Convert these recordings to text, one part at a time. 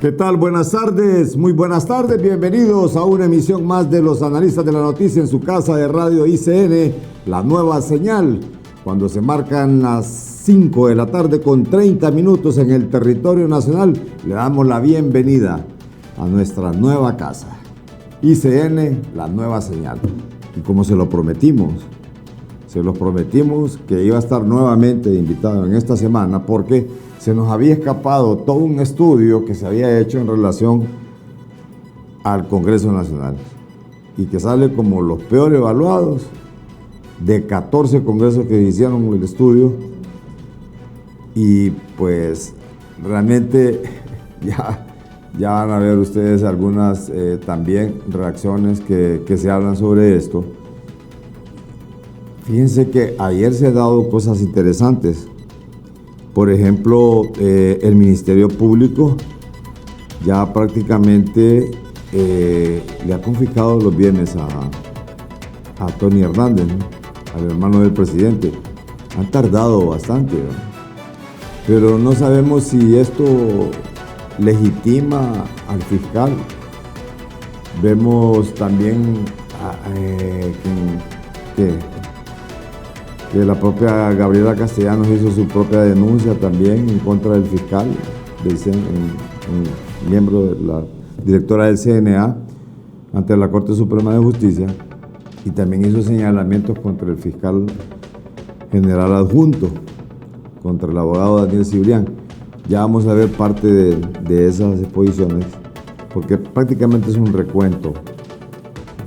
¿Qué tal? Buenas tardes, muy buenas tardes, bienvenidos a una emisión más de los analistas de la noticia en su casa de radio ICN, la nueva señal, cuando se marcan las 5 de la tarde con 30 minutos en el territorio nacional, le damos la bienvenida a nuestra nueva casa, ICN, la nueva señal. Y como se los prometimos que iba a estar nuevamente invitado en esta semana porque se nos había escapado todo un estudio que se había hecho en relación al Congreso Nacional y que sale como los peor evaluados de 14 congresos que hicieron el estudio. Y pues realmente ya van a ver ustedes algunas también reacciones que se hablan sobre esto. Fíjense que ayer se han dado cosas interesantes. Por ejemplo, el Ministerio Público ya prácticamente le ha confiscado los bienes a Tony Hernández, ¿no? Al hermano del presidente. Han tardado bastante, ¿no? Pero no sabemos si esto legitima al fiscal. Vemos también que la propia Gabriela Castellanos hizo su propia denuncia también en contra del fiscal, miembro de la directora del CNA, ante la Corte Suprema de Justicia, y también hizo señalamientos contra el fiscal general adjunto, contra el abogado Daniel Cibrián. Ya vamos a ver parte de esas exposiciones, porque prácticamente es un recuento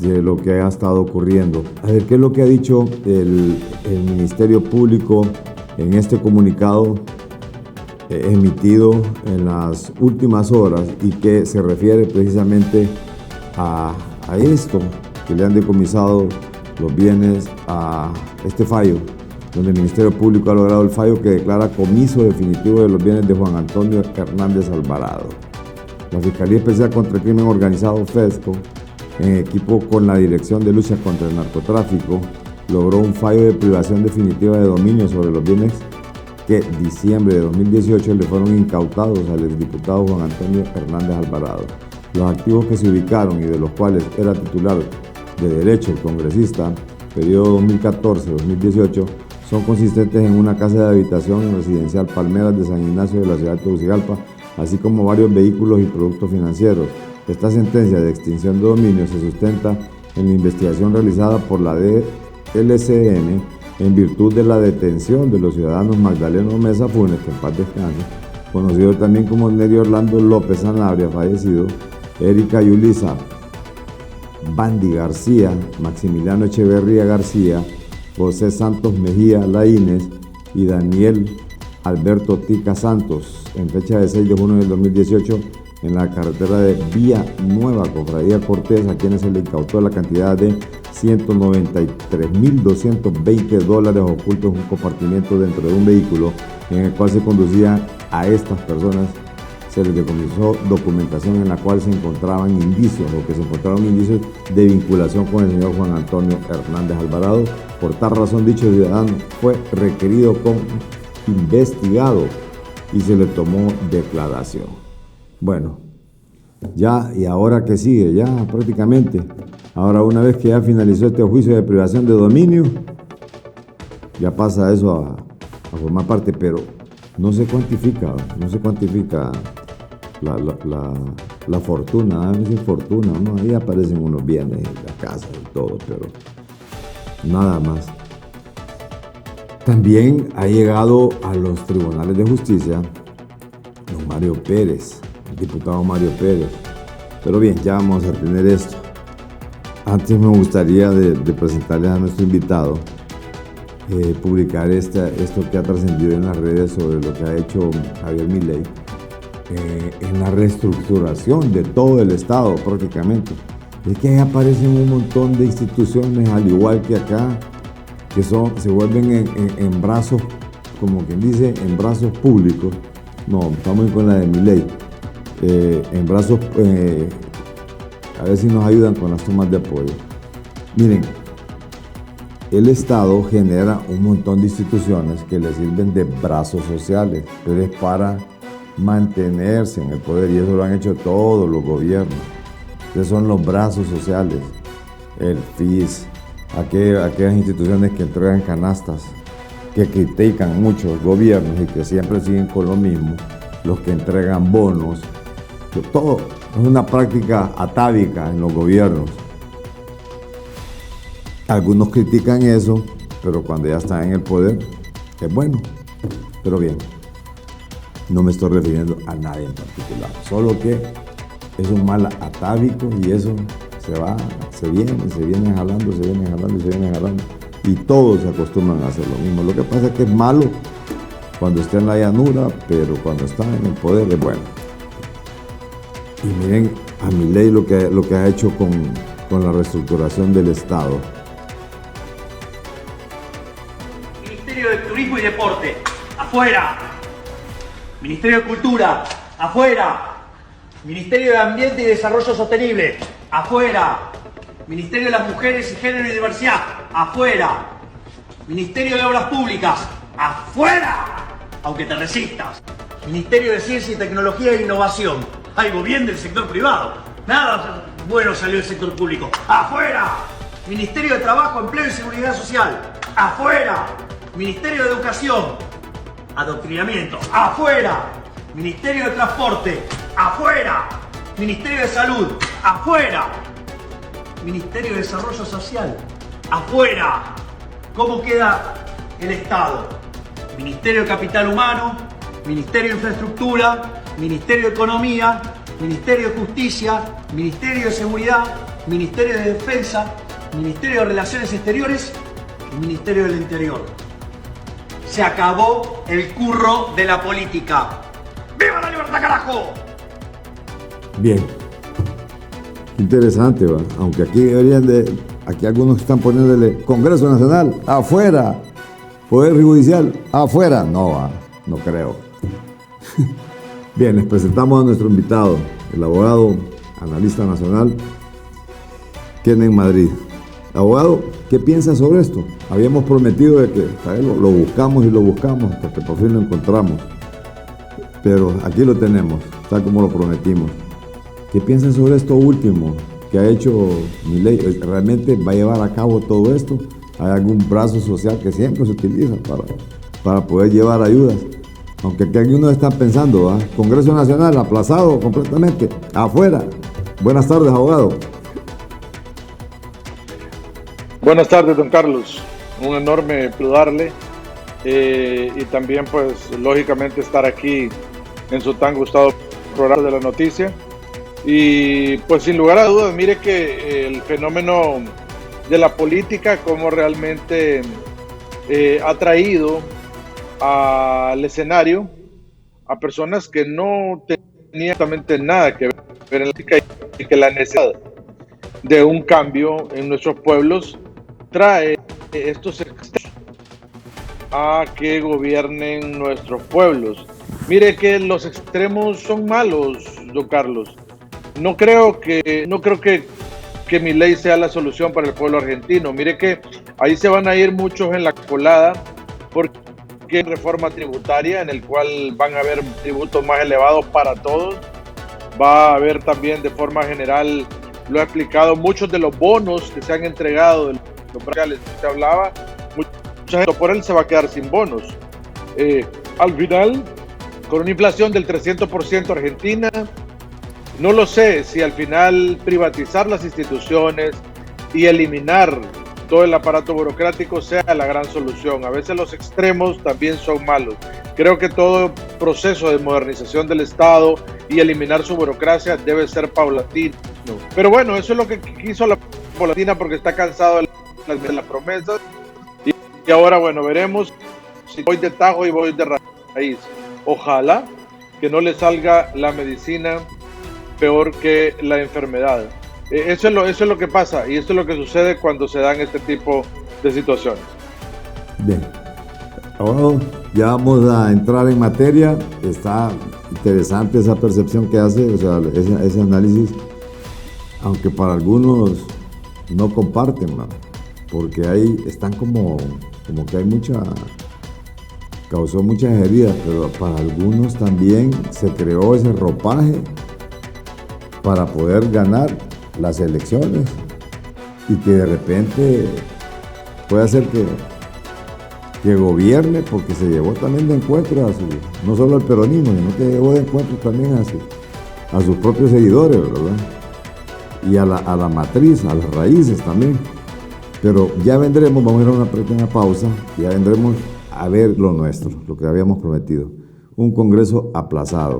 de lo que ha estado ocurriendo. A ver, ¿qué es lo que ha dicho el Ministerio Público en este comunicado emitido en las últimas horas y que se refiere precisamente a esto, que le han decomisado los bienes a este fallo, donde el Ministerio Público ha logrado el fallo que declara comiso definitivo de los bienes de Juan Antonio Hernández Alvarado? La Fiscalía Especial contra el Crimen Organizado, FESCO, en equipo con la Dirección de Lucha contra el Narcotráfico, logró un fallo de privación definitiva de dominio sobre los bienes que en diciembre de 2018 le fueron incautados al exdiputado Juan Antonio Hernández Alvarado. Los activos que se ubicaron y de los cuales era titular de derecho el congresista, periodo 2014-2018, son consistentes en una casa de habitación residencial Palmeras de San Ignacio de la ciudad de Tegucigalpa, así como varios vehículos y productos financieros. Esta sentencia de extinción de dominio se sustenta en la investigación realizada por la DLCN en virtud de la detención de los ciudadanos Magdaleno Mesa Funes, que en paz descanse, conocido también como Nerio Orlando López Sanabria, fallecido, Erika Yulisa Bandi García, Maximiliano Echeverría García, José Santos Mejía Laínez y Daniel Alberto Tica Santos, en fecha de 6 de junio del 2018, en la carretera de Vía Nueva, Cofradía Cortés, a quienes se le incautó la cantidad de $193,220 ocultos en un compartimiento dentro de un vehículo en el cual se conducía a estas personas. Se les decomisó documentación en la cual se encontraban indicios de vinculación con el señor Juan Antonio Hernández Alvarado. Por tal razón, dicho ciudadano fue requerido como investigado y se le tomó declaración. Bueno, ya, y ahora que sigue, ya prácticamente, ahora una vez que ya finalizó este juicio de privación de dominio, ya pasa eso a formar parte, pero no se cuantifica la fortuna, a veces fortuna, ¿no? Ahí aparecen unos bienes, la casa y todo, pero nada más. También ha llegado a los tribunales de justicia don Mario Pérez, el diputado Mario Pérez. Pero bien, ya vamos a tener esto. Antes me gustaría de presentarles a nuestro invitado, publicar esto que ha trascendido en las redes sobre lo que ha hecho Javier Milei en la reestructuración de todo el Estado prácticamente. Es que ahí aparecen un montón de instituciones, al igual que acá, que se vuelven en brazos, como quien dice, en brazos públicos. No, estamos con la de Milei. En brazos, a ver si nos ayudan con las tomas de apoyo. Miren, el Estado genera un montón de instituciones que le sirven de brazos sociales, pero es para mantenerse en el poder, y eso lo han hecho todos los gobiernos. Esos son los brazos sociales, el FIS, aquellas instituciones que entregan canastas, que critican muchos gobiernos y que siempre siguen con lo mismo, los que entregan bonos. Todo es una práctica atávica en los gobiernos. Algunos critican eso, pero cuando ya están en el poder, es bueno. Pero bien, no me estoy refiriendo a nadie en particular, solo que es un mal atávico y eso se viene jalando, y todos se acostumbran a hacer lo mismo. Lo que pasa es que es malo cuando está en la llanura, pero cuando está en el poder es bueno. Y miren a Milei lo que ha hecho con la reestructuración del Estado. Ministerio de Turismo y Deporte, afuera. Ministerio de Cultura, afuera. Ministerio de Ambiente y Desarrollo Sostenible, afuera. Ministerio de las Mujeres y Género y Diversidad, afuera. Ministerio de Obras Públicas, afuera. Aunque te resistas. Ministerio de Ciencia y Tecnología e Innovación, algo bien del sector privado. Nada bueno salió del sector público, afuera. Ministerio de Trabajo, Empleo y Seguridad Social, afuera. Ministerio de Educación, adoctrinamiento, afuera. Ministerio de Transporte, afuera. Ministerio de Salud, afuera. Ministerio de Desarrollo Social, afuera. ¿Cómo queda el Estado? Ministerio de Capital Humano, Ministerio de Infraestructura, Ministerio de Economía, Ministerio de Justicia, Ministerio de Seguridad, Ministerio de Defensa, Ministerio de Relaciones Exteriores y Ministerio del Interior. Se acabó el curro de la política. ¡Viva la libertad, carajo! Bien. Interesante, ¿va? Aunque aquí algunos están poniéndole Congreso Nacional, afuera. Poder Judicial, afuera. No creo. Bien, les presentamos a nuestro invitado, el abogado, analista nacional, Kenneth Madrid. Abogado, ¿qué piensa sobre esto? Habíamos prometido de que lo buscamos hasta que por fin lo encontramos. Pero aquí lo tenemos, tal como lo prometimos. ¿Qué piensa sobre esto último que ha hecho Milei? ¿Realmente va a llevar a cabo todo esto? ¿Hay algún brazo social que siempre se utiliza para poder llevar ayudas? Aunque aquí algunos están pensando, Congreso Nacional aplazado completamente, afuera. Buenas tardes, abogado. Buenas tardes, don Carlos. Un enorme saludarle y también, pues, lógicamente estar aquí en su tan gustado programa de la noticia. Y, pues, sin lugar a dudas, mire que el fenómeno de la política, cómo realmente ha traído al escenario a personas que no tenían absolutamente nada que ver en la política, y que la necesidad de un cambio en nuestros pueblos trae estos extremos a que gobiernen nuestros pueblos. Mire que los extremos son malos, don Carlos. No creo que Milei sea la solución para el pueblo argentino. Mire que ahí se van a ir muchos en la colada, porque hay reforma tributaria en el cual van a haber tributos más elevados para todos. Va a haber también, de forma general, lo ha explicado, muchos de los bonos que se han entregado, de los que se hablaba, mucha gente por él se va a quedar sin bonos. Al final, con una inflación del 300% Argentina, no lo sé si al final privatizar las instituciones y eliminar todo el aparato burocrático sea la gran solución. A veces los extremos también son malos. Creo que todo proceso de modernización del Estado y eliminar su burocracia debe ser paulatino. Pero bueno, eso es lo que quiso la paulatina, porque está cansado de las promesas. Y ahora, bueno, veremos si voy de tajo y voy de raíz. Ojalá que no le salga la medicina peor que la enfermedad. Eso es lo que pasa, y esto es lo que sucede cuando se dan este tipo de situaciones. Bien, abogado, ya vamos a entrar en materia. Está interesante esa percepción que hace, o sea, ese análisis, aunque para algunos no comparten, porque ahí están como que hay causó muchas heridas, pero para algunos también se creó ese ropaje para poder ganar las elecciones y que de repente puede hacer que gobierne, porque se llevó también de encuentro no solo al peronismo, sino que llevó de encuentro también a sus propios seguidores, ¿verdad? Y a la matriz, a las raíces también. Pero ya vendremos, vamos a ir a una pequeña pausa, ya vendremos a ver lo nuestro, lo que habíamos prometido. Un congreso aplazado.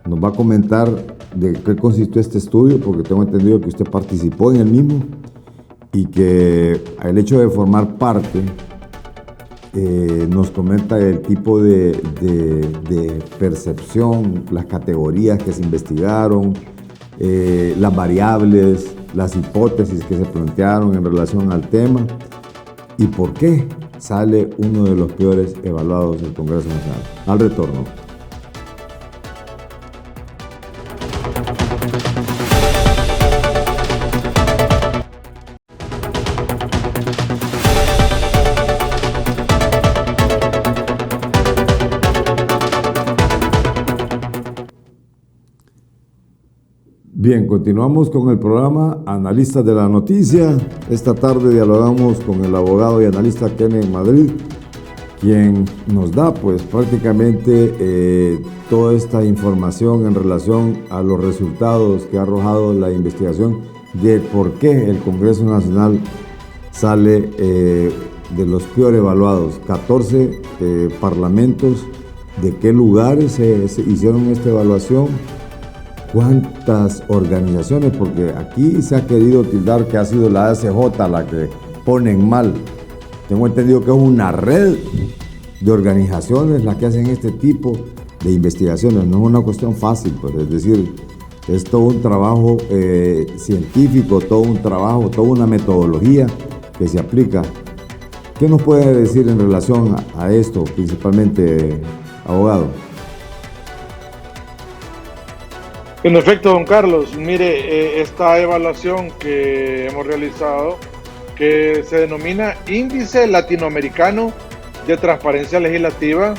Nos va a comentar de qué consistió este estudio, porque tengo entendido que usted participó en el mismo y que el hecho de formar parte nos comenta el tipo de percepción, las categorías que se investigaron, las variables, las hipótesis que se plantearon en relación al tema y por qué sale uno de los peores evaluados del Congreso Nacional. Al retorno. Bien, continuamos con el programa Analistas de la Noticia. Esta tarde dialogamos con el abogado y analista Kenneth Madrid, quien nos da pues prácticamente toda esta información en relación a los resultados que ha arrojado la investigación de por qué el Congreso Nacional sale de los peor evaluados. 14 parlamentos, de qué lugares se hicieron esta evaluación, cuántas organizaciones, porque aquí se ha querido tildar que ha sido la ACJ la que ponen mal. Tengo entendido que es una red de organizaciones las que hacen este tipo de investigaciones. No es una cuestión fácil, pues, es decir, es todo un trabajo científico, todo un trabajo, toda una metodología que se aplica. ¿Qué nos puede decir en relación a esto, principalmente, abogado? En efecto, don Carlos, mire, esta evaluación que hemos realizado, que se denomina Índice Latinoamericano de Transparencia Legislativa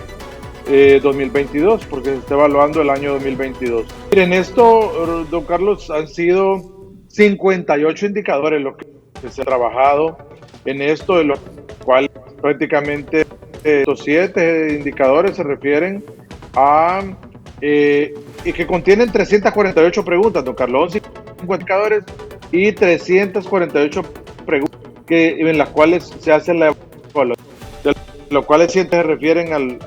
2022, porque se está evaluando el año 2022. Miren, esto, don Carlos, han sido 58 indicadores los que se ha trabajado en esto, de los cuales prácticamente estos 7 indicadores se refieren a... y que contienen 348 preguntas, don Carlos, 50 indicadores y 348 preguntas en las cuales se hace la evaluación, de los cuales 7 se refieren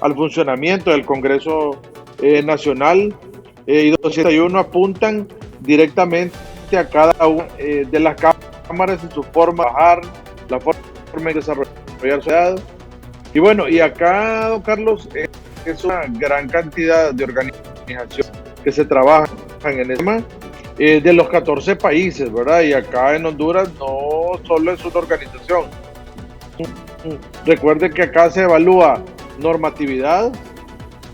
al funcionamiento del Congreso Nacional y 201 apuntan directamente a cada una de las cámaras en su forma de trabajar, la forma de desarrollar sociedad. Y bueno, y acá, don Carlos, es una gran cantidad de organizaciones que se trabajan en el tema de los 14 países, ¿verdad? Y acá en Honduras no solo es una organización. Recuerde que acá se evalúa normatividad,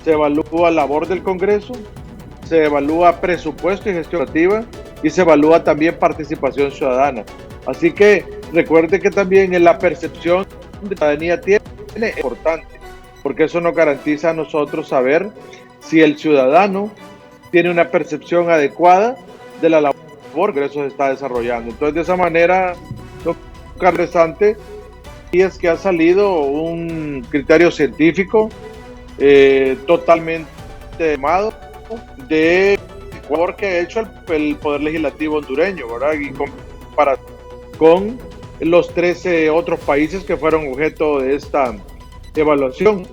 se evalúa labor del Congreso, se evalúa presupuesto y gestión operativa y se evalúa también participación ciudadana. Así que recuerde que también en la percepción de la ciudadanía tiene es importante, porque eso nos garantiza a nosotros saber si el ciudadano tiene una percepción adecuada de la labor que el Congreso se está desarrollando. Entonces, de esa manera, lo interesante es que ha salido un criterio científico totalmente tomado de labor que ha hecho el Poder Legislativo hondureño, ¿verdad? Y comparado con los 13 otros países que fueron objeto de esta evaluación.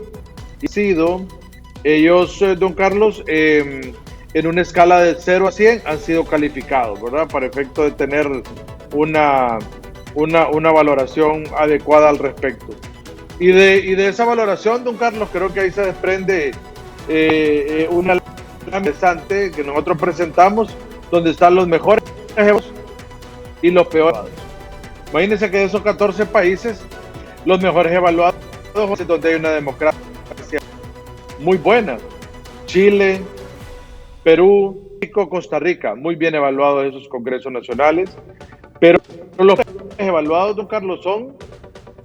Y sido ellos, don Carlos, en una escala de 0 a 100 han sido calificados, ¿verdad? Para efecto de tener una valoración adecuada al respecto. Y de esa valoración, don Carlos, creo que ahí se desprende una interesante que nosotros presentamos, donde están los mejores y los peores. Imagínense que de esos 14 países, los mejores evaluados es donde hay una democracia muy buena. Chile, Perú, Costa Rica, muy bien evaluados esos congresos nacionales. Pero los evaluados, don Carlos, son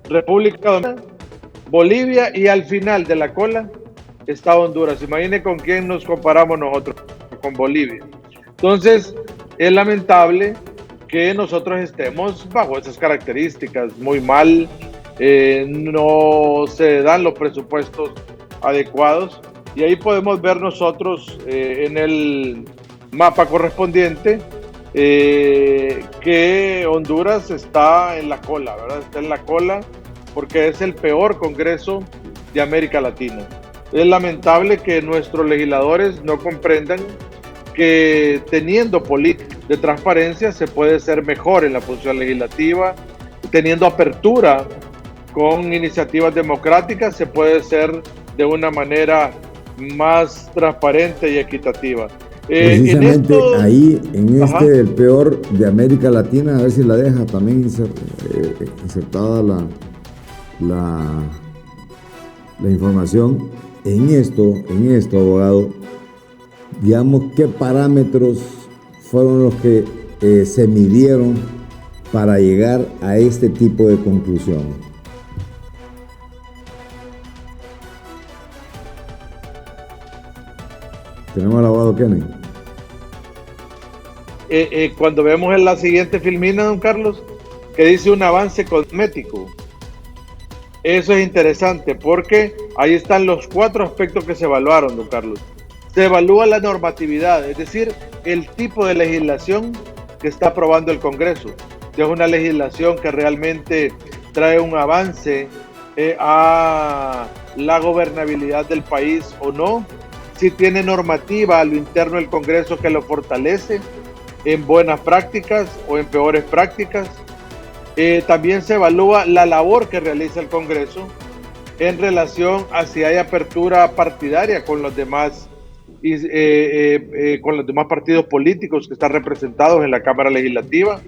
República Dominicana, Bolivia, y al final de la cola está Honduras. Imagine con quién nos comparamos nosotros, con Bolivia. Entonces, es lamentable que nosotros estemos bajo esas características, muy mal, no se dan los presupuestos adecuados, y ahí podemos ver nosotros en el mapa correspondiente que Honduras está en la cola, ¿verdad? Está en la cola porque es el peor Congreso de América Latina. Es lamentable que nuestros legisladores no comprendan que teniendo políticas de transparencia se puede ser mejor en la función legislativa, teniendo apertura con iniciativas democráticas se puede ser de una manera más transparente y equitativa. Precisamente ahí, en el peor de América Latina, a ver si la deja también insertada la información. En esto, abogado, digamos, ¿qué parámetros fueron los que se midieron para llegar a este tipo de conclusión? Tenemos al abogado Kenneth. Cuando vemos en la siguiente filmina, don Carlos, que dice un avance cosmético, eso es interesante porque ahí están los 4 aspectos que se evaluaron, don Carlos. Se evalúa la normatividad, es decir, el tipo de legislación que está aprobando el Congreso. Si es una legislación que realmente trae un avance a la gobernabilidad del país o no, si tiene normativa a lo interno del Congreso que lo fortalece en buenas prácticas o en peores prácticas. También se evalúa la labor que realiza el Congreso en relación a si hay apertura partidaria con los demás partidos políticos que están representados en la Cámara Legislativa,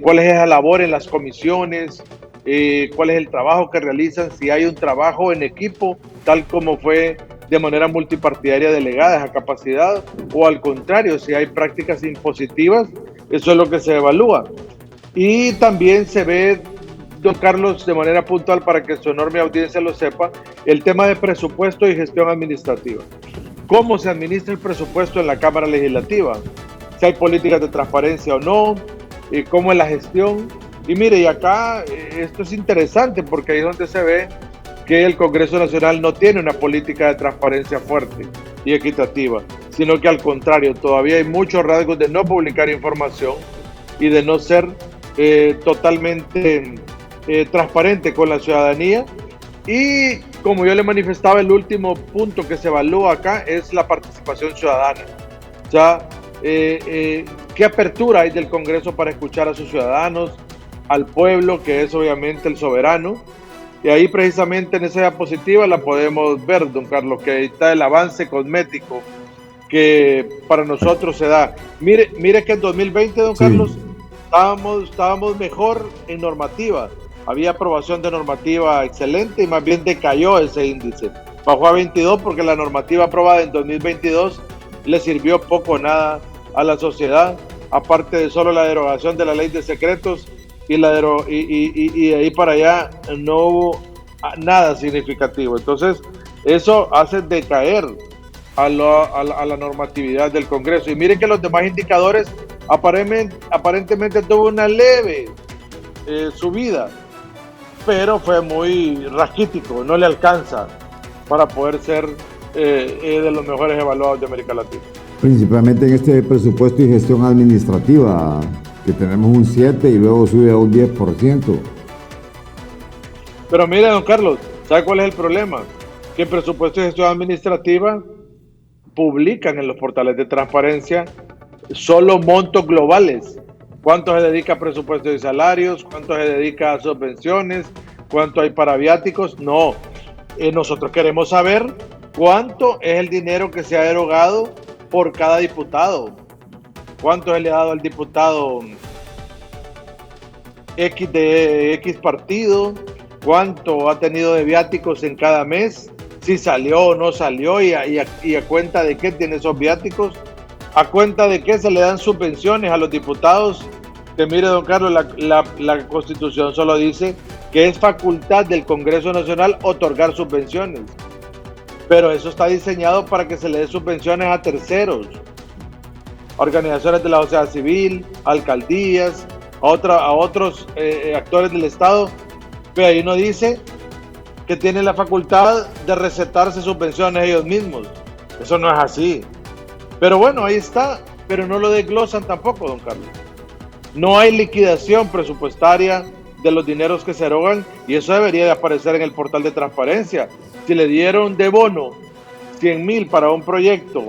cuál es esa labor en las comisiones, cuál es el trabajo que realizan, si hay un trabajo en equipo, tal como fue de manera multipartidaria delegadas a capacidad, o al contrario, si hay prácticas impositivas. Eso es lo que se evalúa. Y también se ve, don Carlos, de manera puntual, para que su enorme audiencia lo sepa, el tema de presupuesto y gestión administrativa. ¿Cómo se administra el presupuesto en la Cámara Legislativa? Si hay políticas de transparencia o no, cómo es la gestión. Y mire, y acá esto es interesante porque ahí es donde se ve que el Congreso Nacional no tiene una política de transparencia fuerte y equitativa, sino que al contrario, todavía hay muchos rasgos de no publicar información y de no ser totalmente transparente con la ciudadanía. Y como yo le manifestaba, el último punto que se evalúa acá es la participación ciudadana. O sea, ¿qué apertura hay del Congreso para escuchar a sus ciudadanos, al pueblo, que es obviamente el soberano? Y ahí precisamente en esa diapositiva la podemos ver, don Carlos, que ahí está el avance cosmético que para nosotros se da. Mire que en 2020, don Carlos, estábamos mejor en normativa. Había aprobación de normativa excelente y más bien decayó ese índice. Bajó a 22 porque la normativa aprobada en 2022 le sirvió poco o nada a la sociedad, aparte de solo la derogación de la ley de secretos, y de ahí para allá no hubo nada significativo. Entonces eso hace decaer a la normatividad del Congreso. Y miren que los demás indicadores aparentemente tuvo una leve subida, pero fue muy raquítico, no le alcanza para poder ser de los mejores evaluados de América Latina. Principalmente en este presupuesto y gestión administrativa, que tenemos un 7 y luego sube a un 10%. Pero mire, don Carlos, ¿sabe cuál es el problema? Que en presupuesto y gestión administrativa publican en los portales de transparencia solo montos globales. ¿Cuánto se dedica a presupuesto y salarios? ¿Cuánto se dedica a subvenciones? ¿Cuánto hay para viáticos? No. Nosotros queremos saber cuánto es el dinero que se ha erogado por cada diputado. ¿Cuánto se le ha dado al diputado X de X partido? ¿Cuánto ha tenido de viáticos en cada mes? Si salió o no salió y a cuenta de qué tiene esos viáticos. A cuenta de qué se le dan subvenciones a los diputados Que mire, don Carlos, la Constitución solo dice que es facultad del Congreso Nacional otorgar subvenciones, pero eso está diseñado para que se le dé subvenciones a terceros, organizaciones de la sociedad civil, alcaldías, a otros actores del Estado, pero ahí no dice que tienen la facultad de recetarse subvenciones ellos mismos. Eso no es así. Pero bueno, ahí está, pero no lo desglosan tampoco, don Carlos. No hay liquidación presupuestaria de los dineros que se erogan y eso debería de aparecer en el portal de transparencia. Si le dieron de bono 100,000 para un proyecto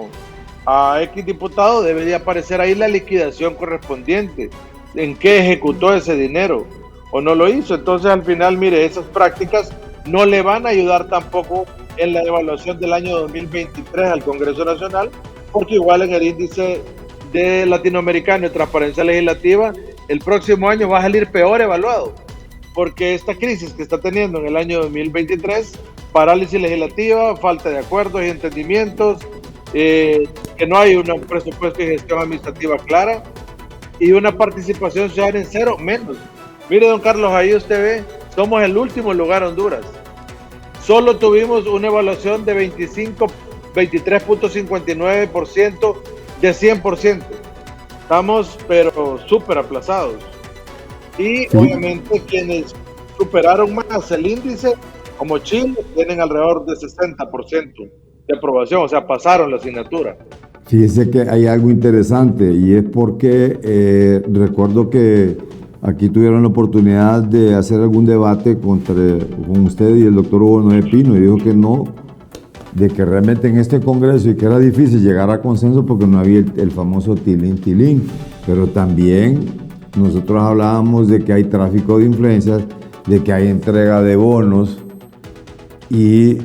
a X diputado, debe de aparecer ahí la liquidación correspondiente, en qué ejecutó ese dinero o no lo hizo. Entonces al final, mire, esas prácticas no le van a ayudar tampoco en la evaluación del año 2023 al Congreso Nacional, porque igual en el índice de latinoamericano de transparencia legislativa, el próximo año va a salir peor evaluado, porque esta crisis que está teniendo en el año 2023, parálisis legislativa, falta de acuerdos y entendimientos, que no hay un presupuesto y gestión administrativa clara y una participación ciudadana en cero, menos. Mire, don Carlos, ahí usted ve, somos el último lugar Honduras. Solo tuvimos una evaluación de 23.59% de 100%. Estamos pero súper aplazados. Y obviamente quienes superaron más el índice, como Chile, tienen alrededor de 60% de aprobación, o sea, pasaron la asignatura. Fíjese que hay algo interesante y es porque recuerdo que aquí tuvieron la oportunidad de hacer algún debate con usted y el doctor Hugo Noé Pino y dijo que no, de que realmente en este Congreso y que era difícil llegar a consenso porque no había el famoso tilín, pero también nosotros hablábamos de que hay tráfico de influencias, de que hay entrega de bonos y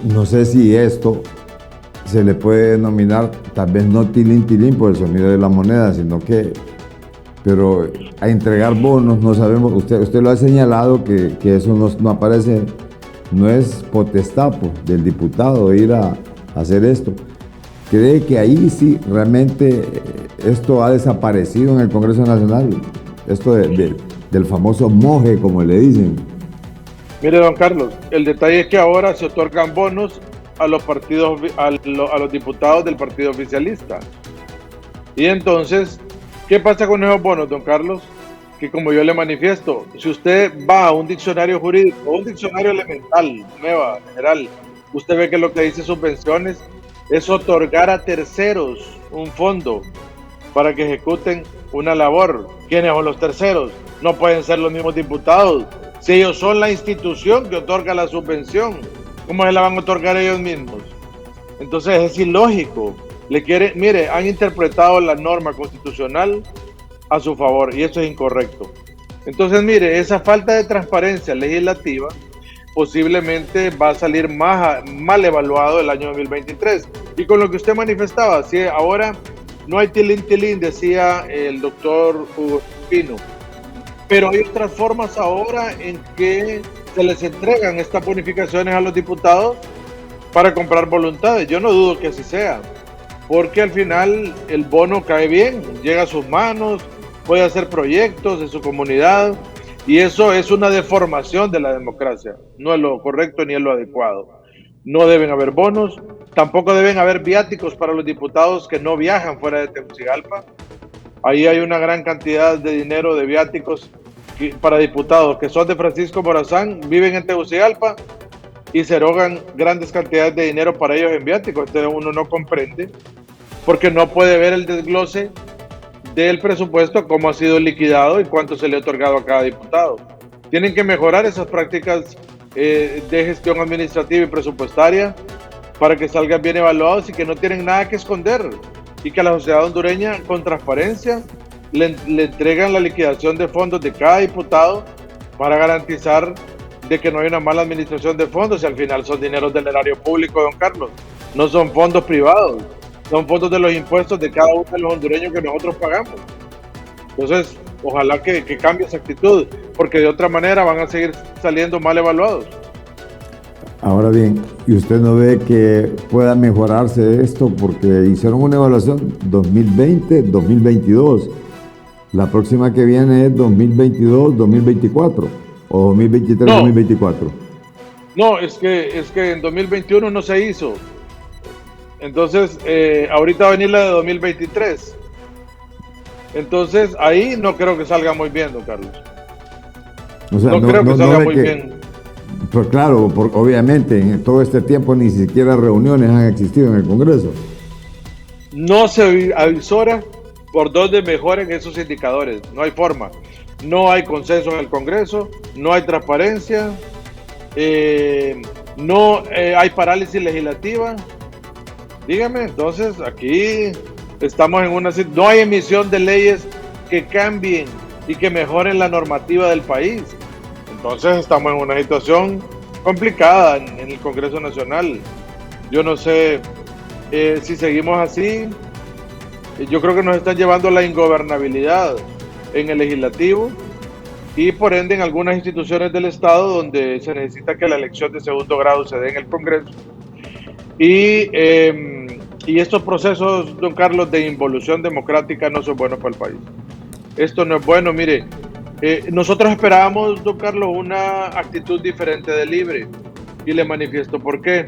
no sé si esto se le puede denominar, tal vez no tilín por el sonido de la moneda, sino que, pero a entregar bonos, no sabemos, usted lo ha señalado que eso no aparece, no es potestad del diputado ir a hacer esto. ¿Cree que ahí sí realmente esto ha desaparecido en el Congreso Nacional? Esto del famoso moje, como le dicen. Mire, don Carlos, el detalle es que ahora se otorgan bonos a los partidos, a los diputados del partido oficialista. Y entonces, ¿qué pasa con esos bonos, don Carlos? Que como yo le manifiesto, si usted va a un diccionario jurídico, un diccionario elemental, nueva, general, usted ve que lo que dice subvenciones es otorgar a terceros un fondo para que ejecuten una labor. ¿Quiénes son los terceros? No pueden ser los mismos diputados. Si ellos son la institución que otorga la subvención, ¿cómo se la van a otorgar ellos mismos? Entonces es ilógico. Mire, han interpretado la norma constitucional a su favor y eso es incorrecto. Entonces, mire, esa falta de transparencia legislativa posiblemente va a salir mal evaluado el año 2023. Y con lo que usted manifestaba, si ahora no hay tilín, decía el doctor Hugo Pino, pero hay otras formas ahora en que se les entregan estas bonificaciones a los diputados para comprar voluntades. Yo no dudo que así sea, porque al final el bono cae bien, llega a sus manos, puede hacer proyectos en su comunidad y eso es una deformación de la democracia. No es lo correcto ni es lo adecuado. No deben haber bonos, tampoco deben haber viáticos para los diputados que no viajan fuera de Tegucigalpa. Ahí hay una gran cantidad de dinero de viáticos para diputados que son de Francisco Morazán, viven en Tegucigalpa y se erogan grandes cantidades de dinero para ellos en viáticos. Entonces uno no comprende porque no puede ver el desglose del presupuesto, cómo ha sido liquidado y cuánto se le ha otorgado a cada diputado. Tienen que mejorar esas prácticas de gestión administrativa y presupuestaria para que salgan bien evaluados y que no tienen nada que esconder y que a la sociedad hondureña con transparencia le entregan la liquidación de fondos de cada diputado para garantizar de que no hay una mala administración de fondos y al final son dineros del erario público, don Carlos, no son fondos privados, son fondos de los impuestos de cada uno de los hondureños que nosotros pagamos. Entonces, ojalá que cambie esa actitud, porque de otra manera van a seguir saliendo mal evaluados. Ahora bien, ¿y usted no ve que pueda mejorarse esto? Porque hicieron una evaluación 2020-2022 La próxima que viene es 2022-2024 o 2023-2024. No, es que en 2021 no se hizo. Entonces, ahorita va a venir la de 2023. Entonces, ahí no creo que salga muy bien, don Carlos. O sea, no creo que salga muy bien. Pues claro, obviamente en todo este tiempo ni siquiera reuniones han existido en el Congreso. No se avisora por dónde mejoren esos indicadores. No hay forma. No hay consenso en el Congreso, no hay transparencia, no hay parálisis legislativa. Dígame, entonces aquí estamos en una situación, no hay emisión de leyes que cambien y que mejoren la normativa del país. Entonces estamos en una situación complicada en el Congreso Nacional. Yo no sé si seguimos así. Yo creo que nos están llevando a la ingobernabilidad en el legislativo y por ende en algunas instituciones del Estado donde se necesita que la elección de segundo grado se dé en el Congreso. Y estos procesos, don Carlos, de involución democrática no son buenos para el país. Esto no es bueno. Mire, nosotros esperábamos, don Carlos, una actitud diferente de Libre y le manifiesto por qué.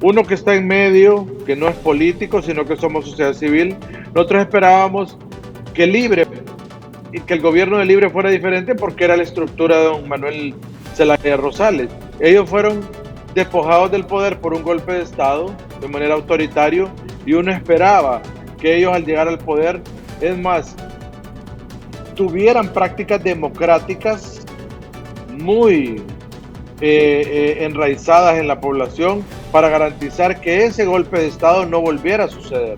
Uno que está en medio, que no es político, sino que somos sociedad civil. Nosotros esperábamos que Libre y que el gobierno de Libre fuera diferente porque era la estructura de don Manuel Zelaya Rosales. Ellos fueron despojados del poder por un golpe de Estado de manera autoritaria y uno esperaba que ellos al llegar al poder, es más, tuvieran prácticas democráticas muy enraizadas en la población para garantizar que ese golpe de Estado no volviera a suceder.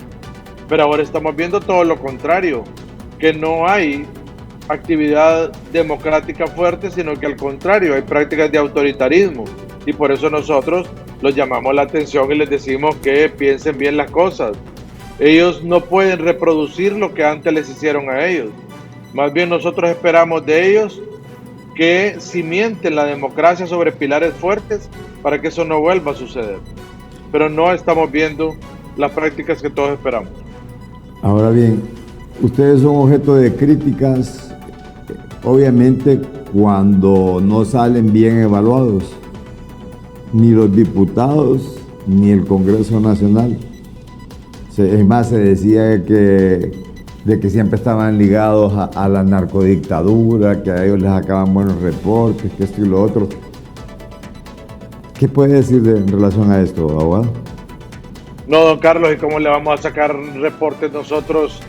Pero ahora estamos viendo todo lo contrario, que no hay actividad democrática fuerte, sino que al contrario, hay prácticas de autoritarismo. Y por eso nosotros los llamamos la atención y les decimos que piensen bien las cosas. Ellos no pueden reproducir lo que antes les hicieron a ellos. Más bien nosotros esperamos de ellos que cimienten la democracia sobre pilares fuertes para que eso no vuelva a suceder. Pero no estamos viendo las prácticas que todos esperamos. Ahora bien, ustedes son objeto de críticas, obviamente, cuando no salen bien evaluados. Ni los diputados, ni el Congreso Nacional. Es más, se decía de que siempre estaban ligados a la narcodictadura, que a ellos les sacaban buenos reportes, que esto y lo otro. ¿Qué puede decir en relación a esto, abogado? No, don Carlos, ¿y cómo le vamos a sacar reportes nosotros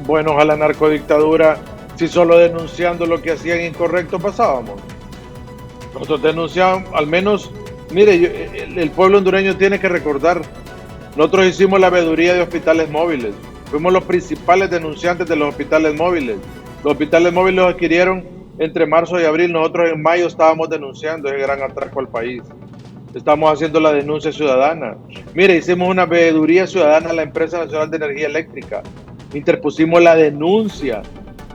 buenos a la narcodictadura si solo denunciando lo que hacían incorrecto pasábamos? Nosotros denunciamos, al menos, mire, el pueblo hondureño tiene que recordar, nosotros hicimos la veeduría de hospitales móviles, fuimos los principales denunciantes de los hospitales móviles. Los hospitales móviles los adquirieron entre marzo y abril, nosotros en mayo estábamos denunciando ese gran atraco al país. Estamos haciendo la denuncia ciudadana. Mire, hicimos una veeduría ciudadana a la Empresa Nacional de Energía Eléctrica. Interpusimos la denuncia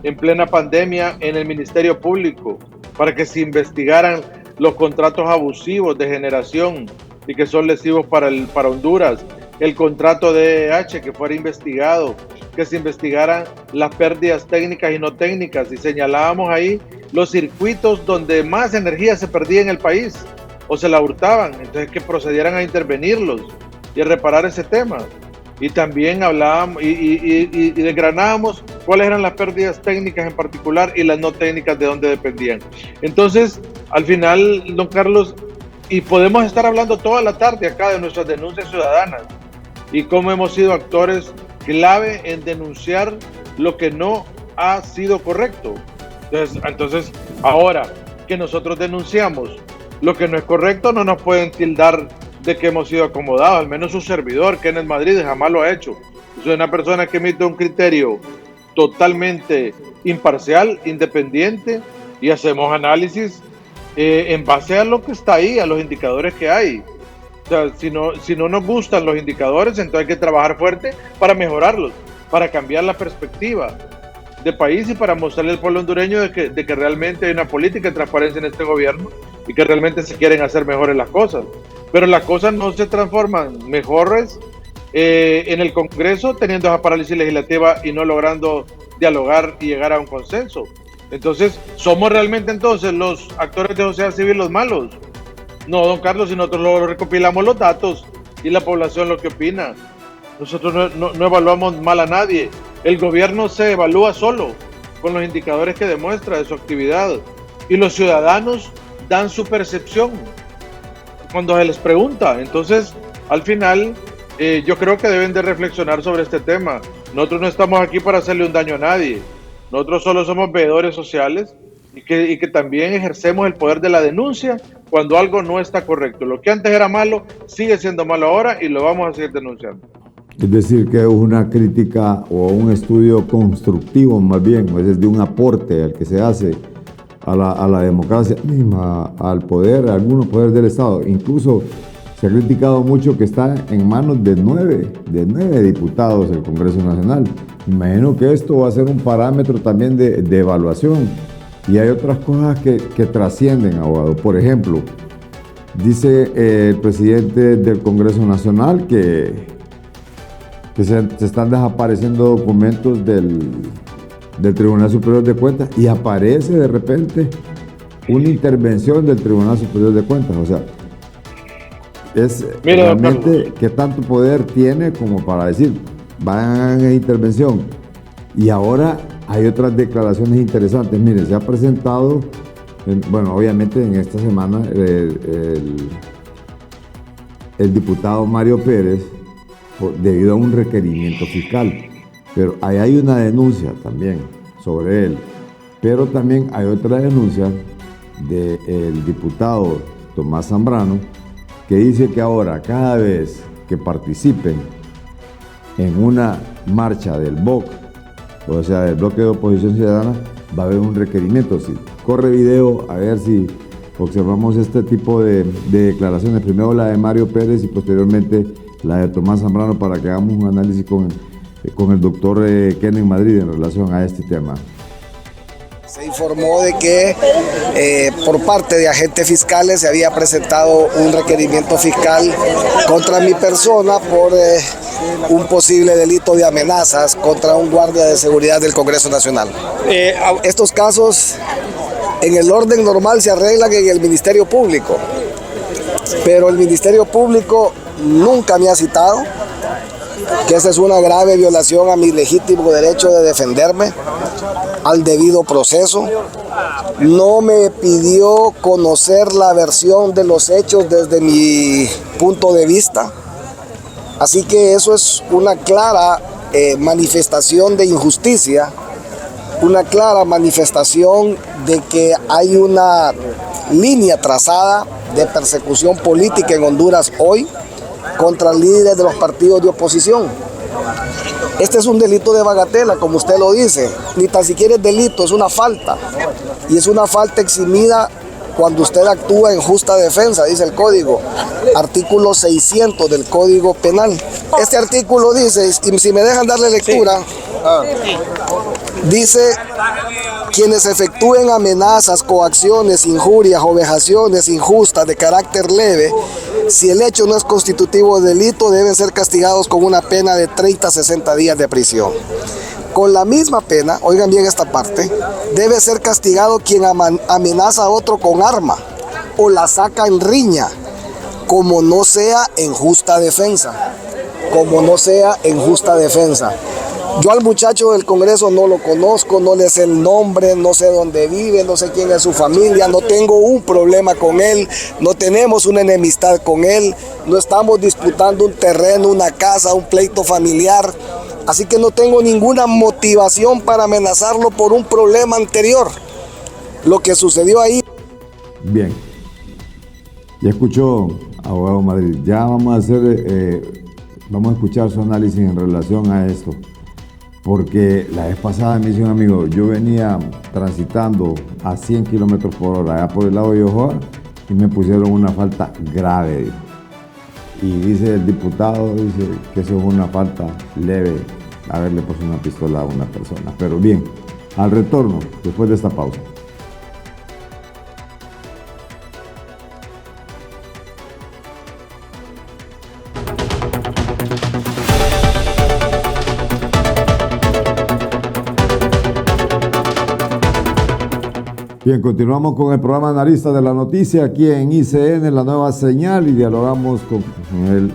en plena pandemia en el Ministerio Público para que se investigaran los contratos abusivos de generación y que son lesivos para Honduras. El contrato de EH que fuera investigado, que se investigaran las pérdidas técnicas y no técnicas, y señalábamos ahí los circuitos donde más energía se perdía en el país o se la hurtaban, entonces que procedieran a intervenirlos y a reparar ese tema. Y también hablábamos y desgranábamos cuáles eran las pérdidas técnicas en particular y las no técnicas de dónde dependían. Entonces, al final, don Carlos, y podemos estar hablando toda la tarde acá de nuestras denuncias ciudadanas y cómo hemos sido actores clave en denunciar lo que no ha sido correcto. Entonces, ahora que nosotros denunciamos lo que no es correcto, no nos pueden tildar de que hemos sido acomodados. Al menos su servidor, Kenneth Madrid, jamás lo ha hecho. Soy una persona que emite un criterio totalmente imparcial, independiente, y hacemos análisis en base a lo que está ahí, a los indicadores que hay. O sea, si no nos gustan los indicadores, entonces hay que trabajar fuerte para mejorarlos, para cambiar la perspectiva de país y para mostrarle al pueblo hondureño de que realmente hay una política de transparencia en este gobierno y que realmente se quieren hacer mejores las cosas. Pero las cosas no se transforman mejores en el Congreso teniendo esa parálisis legislativa y no logrando dialogar y llegar a un consenso. Entonces, ¿somos realmente entonces los actores de sociedad civil los malos? No, don Carlos, si nosotros lo recopilamos los datos y la población lo que opina. Nosotros no evaluamos mal a nadie. El gobierno se evalúa solo con los indicadores que demuestra de su actividad. Y los ciudadanos dan su percepción cuando se les pregunta. Entonces, al final, yo creo que deben de reflexionar sobre este tema. Nosotros no estamos aquí para hacerle un daño a nadie. Nosotros solo somos veedores sociales y que también ejercemos el poder de la denuncia cuando algo no está correcto. Lo que antes era malo sigue siendo malo ahora y lo vamos a seguir denunciando. Es decir, que es una crítica o un estudio constructivo más bien, es decir, de un aporte al que se hace a la democracia misma, al poder, a algunos poderes del Estado. Incluso se ha criticado mucho que está en manos de nueve diputados del Congreso Nacional. Imagino que esto va a ser un parámetro también de evaluación. Y hay otras cosas que trascienden, abogado. Por ejemplo, dice el presidente del Congreso Nacional que se están desapareciendo documentos del Tribunal Superior de Cuentas y aparece de repente una intervención del Tribunal Superior de Cuentas. O sea, es realmente qué tanto poder tiene como para decir, van a intervención. Y ahora hay otras declaraciones interesantes. Mire, se ha presentado, obviamente en esta semana, el diputado Mario Pérez, debido a un requerimiento fiscal. Pero ahí hay una denuncia también sobre él. Pero también hay otra denuncia del diputado Tomás Zambrano, que dice que ahora cada vez que participen en una marcha del BOC, o sea, del Bloque de Oposición Ciudadana, va a haber un requerimiento. Si corre video, a ver si observamos este tipo de declaraciones. Primero la de Mario Pérez y posteriormente la de Tomás Zambrano, para que hagamos un análisis con el doctor Kenneth Madrid en relación a este tema. Se informó de que por parte de agentes fiscales se había presentado un requerimiento fiscal contra mi persona por un posible delito de amenazas contra un guardia de seguridad del Congreso Nacional. Estos casos en el orden normal se arreglan en el Ministerio Público, pero el Ministerio Público nunca me ha citado, que esa es una grave violación a mi legítimo derecho de defenderme, al debido proceso. No me pidió conocer la versión de los hechos desde mi punto de vista. Así que eso es una clara manifestación de injusticia, una clara manifestación de que hay una línea trazada de persecución política en Honduras hoy contra líderes de los partidos de oposición. Este es un delito de bagatela, como usted lo dice, ni tan siquiera es delito, es una falta. Y es una falta eximida cuando usted actúa en justa defensa, dice el Código, artículo 600 del Código Penal. Este artículo dice, y si me dejan darle lectura, dice: quienes efectúen amenazas, coacciones, injurias o vejaciones injustas de carácter leve, si el hecho no es constitutivo de delito, deben ser castigados con una pena de 30 a 60 días de prisión. Con la misma pena, oigan bien esta parte, debe ser castigado quien amenaza a otro con arma o la saca en riña, como no sea en justa defensa. Como no sea en justa defensa. Yo al muchacho del Congreso no lo conozco, no le sé el nombre, no sé dónde vive, no sé quién es su familia, no tengo un problema con él, no tenemos una enemistad con él, no estamos disputando un terreno, una casa, un pleito familiar. Así que no tengo ninguna motivación para amenazarlo por un problema anterior. Lo que sucedió ahí. Bien. Ya escuchó, abogado Madrid. Ya vamos a escuchar su análisis en relación a esto. Porque la vez pasada me dice un amigo, yo venía transitando a 100 kilómetros por hora allá por el lado de Yohoa y me pusieron una falta grave. Y dice el diputado, dice que eso es una falta leve, haberle puesto una pistola a una persona. Pero bien, al retorno, después de esta pausa. Bien, continuamos con el programa Analista de la Noticia aquí en ICN, la nueva señal, y dialogamos con el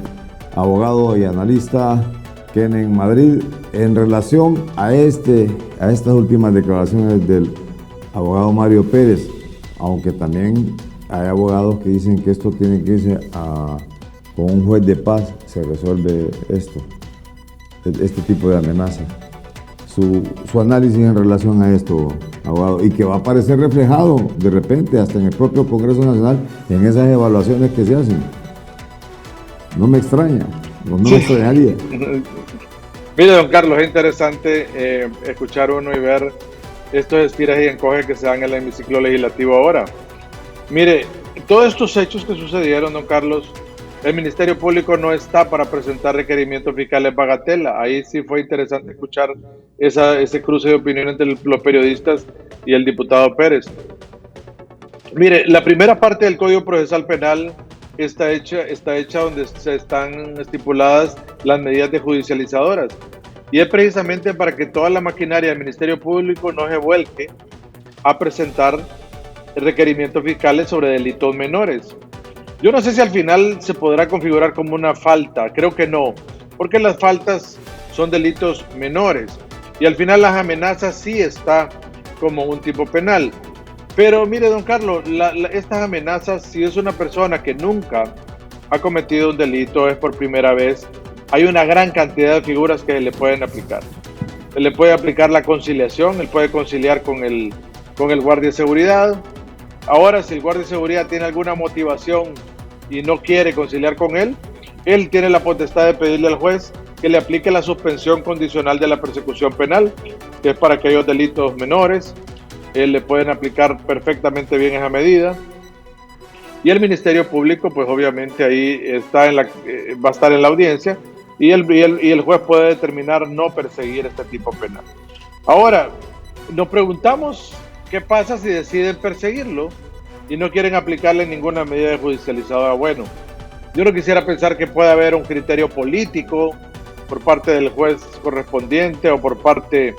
abogado y analista Kenen Madrid en relación a estas últimas declaraciones del abogado Mario Pérez, aunque también hay abogados que dicen que esto tiene que irse con un juez de paz, se resuelve este tipo de amenaza. Su análisis en relación a esto, abogado, y que va a aparecer reflejado de repente hasta en el propio Congreso Nacional en esas evaluaciones que se hacen. No me extraña, no me extrañaría. Mire, don Carlos, es interesante escuchar uno y ver estos estiras y encoges que se dan en el hemiciclo legislativo ahora. Mire, todos estos hechos que sucedieron, don Carlos, el Ministerio Público no está para presentar requerimientos fiscales bagatela. Ahí sí fue interesante escuchar ese cruce de opiniones entre los periodistas y el diputado Pérez. Mire, la primera parte del Código Procesal Penal está hecha donde se están estipuladas las medidas de judicializadoras. Y es precisamente para que toda la maquinaria del Ministerio Público no se vuelque a presentar requerimientos fiscales sobre delitos menores. Yo no sé si al final se podrá configurar como una falta, creo que no, porque las faltas son delitos menores y al final las amenazas sí está como un tipo penal. Pero mire, don Carlos, estas amenazas, si es una persona que nunca ha cometido un delito, es por primera vez, hay una gran cantidad de figuras que le pueden aplicar. Se le puede aplicar la conciliación, él puede conciliar con el guardia de seguridad. Ahora, si el guardia de seguridad tiene alguna motivación y no quiere conciliar con él tiene la potestad de pedirle al juez que le aplique la suspensión condicional de la persecución penal, que es para aquellos delitos menores. Le pueden aplicar perfectamente bien esa medida. Y el Ministerio Público, pues obviamente ahí va a estar en la audiencia y el juez puede determinar no perseguir este tipo penal. Ahora, nos preguntamos qué pasa si deciden perseguirlo y no quieren aplicarle ninguna medida judicializadora. Bueno, yo no quisiera pensar que pueda haber un criterio político por parte del juez correspondiente o por parte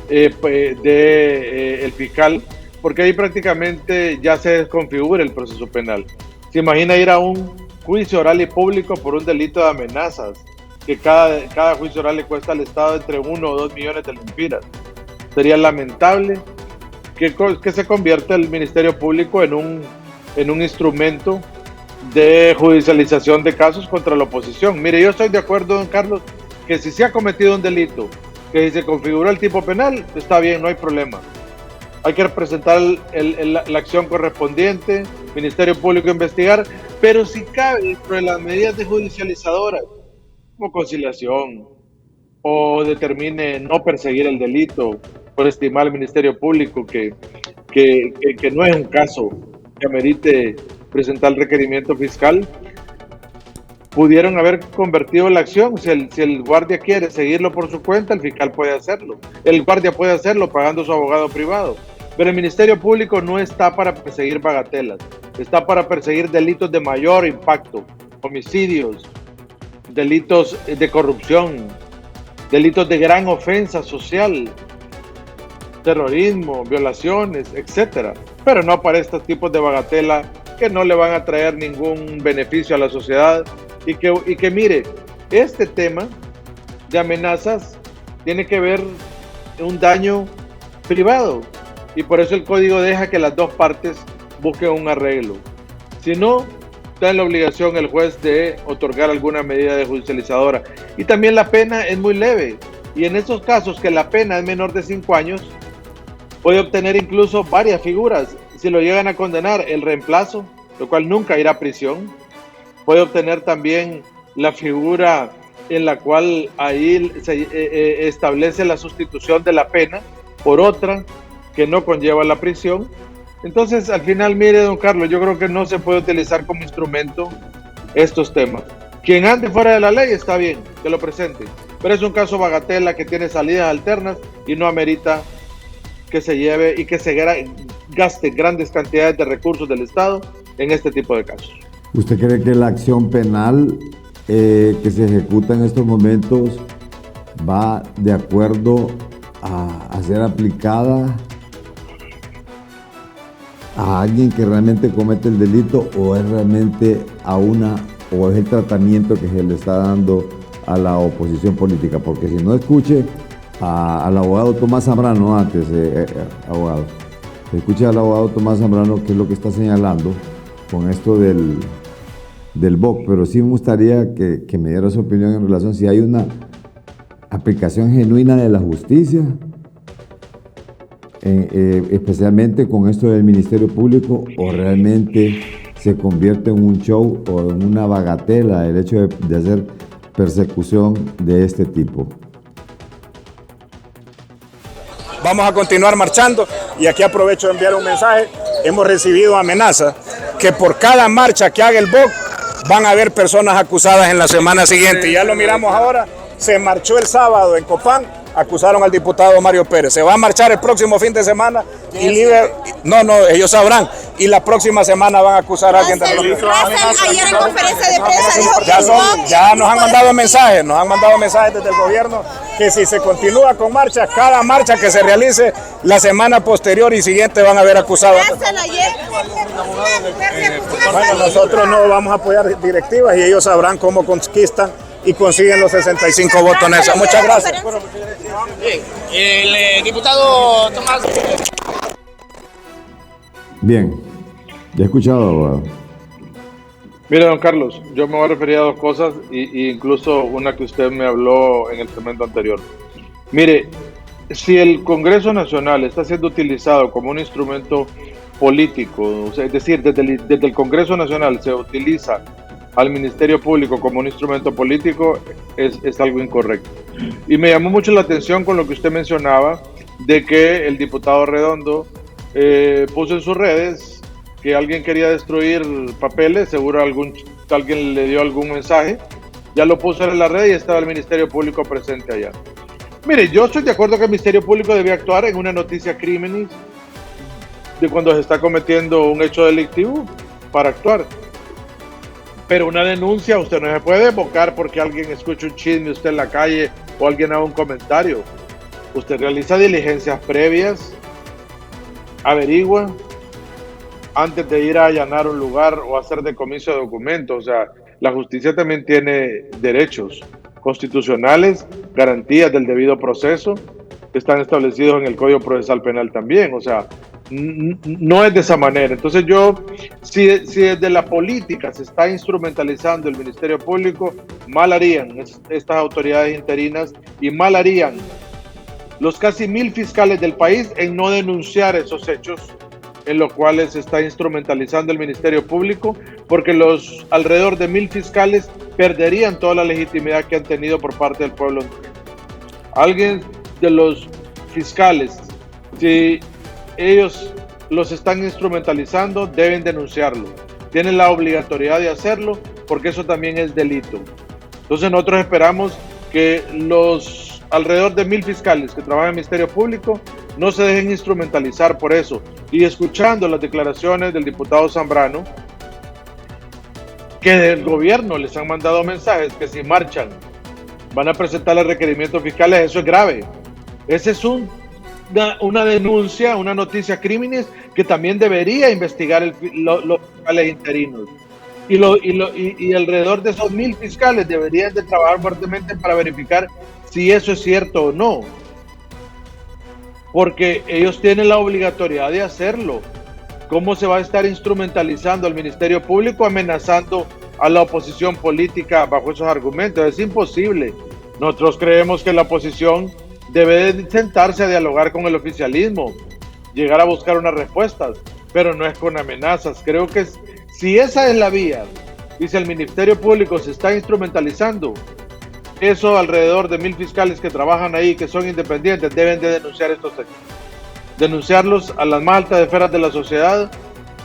del fiscal, porque ahí prácticamente ya se desconfigura el proceso penal. Se imagina ir a un juicio oral y público por un delito de amenazas, que cada juicio oral le cuesta al Estado entre 1 o 2 millones de lempiras. Sería lamentable que se convierta el Ministerio Público en un instrumento de judicialización de casos contra la oposición. Mire, yo estoy de acuerdo, don Carlos, que si se ha cometido un delito, que si se configuró el tipo penal, está bien, no hay problema. Hay que presentar la acción correspondiente, Ministerio Público investigar, pero si cabe dentro de las medidas de judicializadoras, como conciliación, o determine no perseguir el delito, por estimar al Ministerio Público que no es un caso que amerite presentar el requerimiento fiscal, pudieron haber convertido la acción. Si el guardia quiere seguirlo por su cuenta, el fiscal puede hacerlo. El guardia puede hacerlo pagando su abogado privado. Pero el Ministerio Público no está para perseguir bagatelas, está para perseguir delitos de mayor impacto, homicidios, delitos de corrupción, delitos de gran ofensa social, terrorismo, violaciones, etcétera, pero no para estos tipos de bagatela que no le van a traer ningún beneficio a la sociedad y que mire, este tema de amenazas tiene que ver un daño privado y por eso el código deja que las dos partes busquen un arreglo. Si no, está en la obligación el juez de otorgar alguna medida de judicializadora. Y también la pena es muy leve y en esos casos que la pena es menor de 5 años, puede obtener incluso varias figuras. Si lo llegan a condenar, el reemplazo, lo cual nunca irá a prisión. Puede obtener también la figura en la cual ahí se establece la sustitución de la pena por otra que no conlleva la prisión. Entonces, al final, mire, don Carlos, yo creo que no se puede utilizar como instrumento estos temas. Quien ande fuera de la ley está bien, que lo presente, pero es un caso bagatela que tiene salidas alternas y no amerita que se lleve y que se gaste grandes cantidades de recursos del Estado en este tipo de casos. ¿Usted cree que la acción penal que se ejecuta en estos momentos va de acuerdo a ser aplicada a alguien que realmente comete el delito o es realmente o es el tratamiento que se le está dando a la oposición política? Porque si no, escuche al abogado Tomás Zambrano antes, abogado. Escuche al abogado Tomás Zambrano qué es lo que está señalando con esto del BOC, pero sí me gustaría que me diera su opinión en relación si hay una aplicación genuina de la justicia, especialmente con esto del Ministerio Público, o realmente se convierte en un show o en una bagatela el hecho de hacer persecución de este tipo. Vamos a continuar marchando y aquí aprovecho de enviar un mensaje. Hemos recibido amenazas que por cada marcha que haga el BOC van a haber personas acusadas en la semana siguiente. Ya lo miramos ahora, se marchó el sábado en Copán, acusaron al diputado Mario Pérez. Se va a marchar el próximo fin de semana y ellos sabrán. Y la próxima semana van a acusar a alguien de lo mismo. Ayer en conferencia de prensa dijo ya nos han mandado mensajes desde el gobierno que si se continúa con marchas, cada marcha que se realice la semana posterior y siguiente van a haber acusados. Bueno, nosotros no vamos a apoyar directivas y ellos sabrán cómo conquistan y consiguen los 65 votos en esa. Muchas gracias. Bien, el diputado Tomás. Bien, ya he escuchado, abogado. Mire, don Carlos, yo me voy a referir a dos cosas, y incluso una que usted me habló en el segmento anterior. Mire, si el Congreso Nacional está siendo utilizado como un instrumento político, o sea, es decir, desde el Congreso Nacional se utiliza al Ministerio Público como un instrumento político, es algo incorrecto. Y me llamó mucho la atención con lo que usted mencionaba, de que el diputado Redondo puso en sus redes que alguien quería destruir papeles, seguro alguien le dio algún mensaje, ya lo puso en la red y estaba el Ministerio Público presente allá. Mire, yo estoy de acuerdo que el Ministerio Público debe actuar en una noticia crímenes de cuando se está cometiendo un hecho delictivo para actuar. Pero una denuncia usted no se puede evocar porque alguien escucha un chisme usted en la calle o alguien haga un comentario. Usted realiza diligencias previas, averigua antes de ir a allanar un lugar o hacer decomiso de documentos. O sea, la justicia también tiene derechos constitucionales, garantías del debido proceso, que están establecidos en el Código Procesal Penal también. O sea, no es de esa manera. Entonces si desde la política se está instrumentalizando el Ministerio Público, mal harían estas autoridades interinas y mal harían los casi 1000 fiscales del país en no denunciar esos hechos en los cuales se está instrumentalizando el Ministerio Público, porque los alrededor de 1000 fiscales perderían toda la legitimidad que han tenido por parte del pueblo. Alguien de los fiscales, si ellos los están instrumentalizando, deben denunciarlo. Tienen la obligatoriedad de hacerlo, porque eso también es delito. Entonces nosotros esperamos que los alrededor de 1000 fiscales que trabajan en el Ministerio Público no se dejen instrumentalizar por eso. Y escuchando las declaraciones del diputado Zambrano, que del gobierno les han mandado mensajes que si marchan van a presentarle requerimientos fiscales, eso es grave. Esa es una denuncia, una noticia crímenes que también debería investigar los fiscales interinos. Y alrededor de esos 1000 fiscales deberían de trabajar fuertemente para verificar si eso es cierto o no. Porque ellos tienen la obligatoriedad de hacerlo. ¿Cómo se va a estar instrumentalizando al Ministerio Público, amenazando a la oposición política bajo esos argumentos? Es imposible. Nosotros creemos que la oposición debe de sentarse a dialogar con el oficialismo, llegar a buscar unas respuestas, pero no es con amenazas. Creo que si esa es la vía y si el Ministerio Público se está instrumentalizando, eso alrededor de 1000 fiscales que trabajan ahí, que son independientes, deben de denunciar estos hechos. Denunciarlos a las más altas esferas de la sociedad,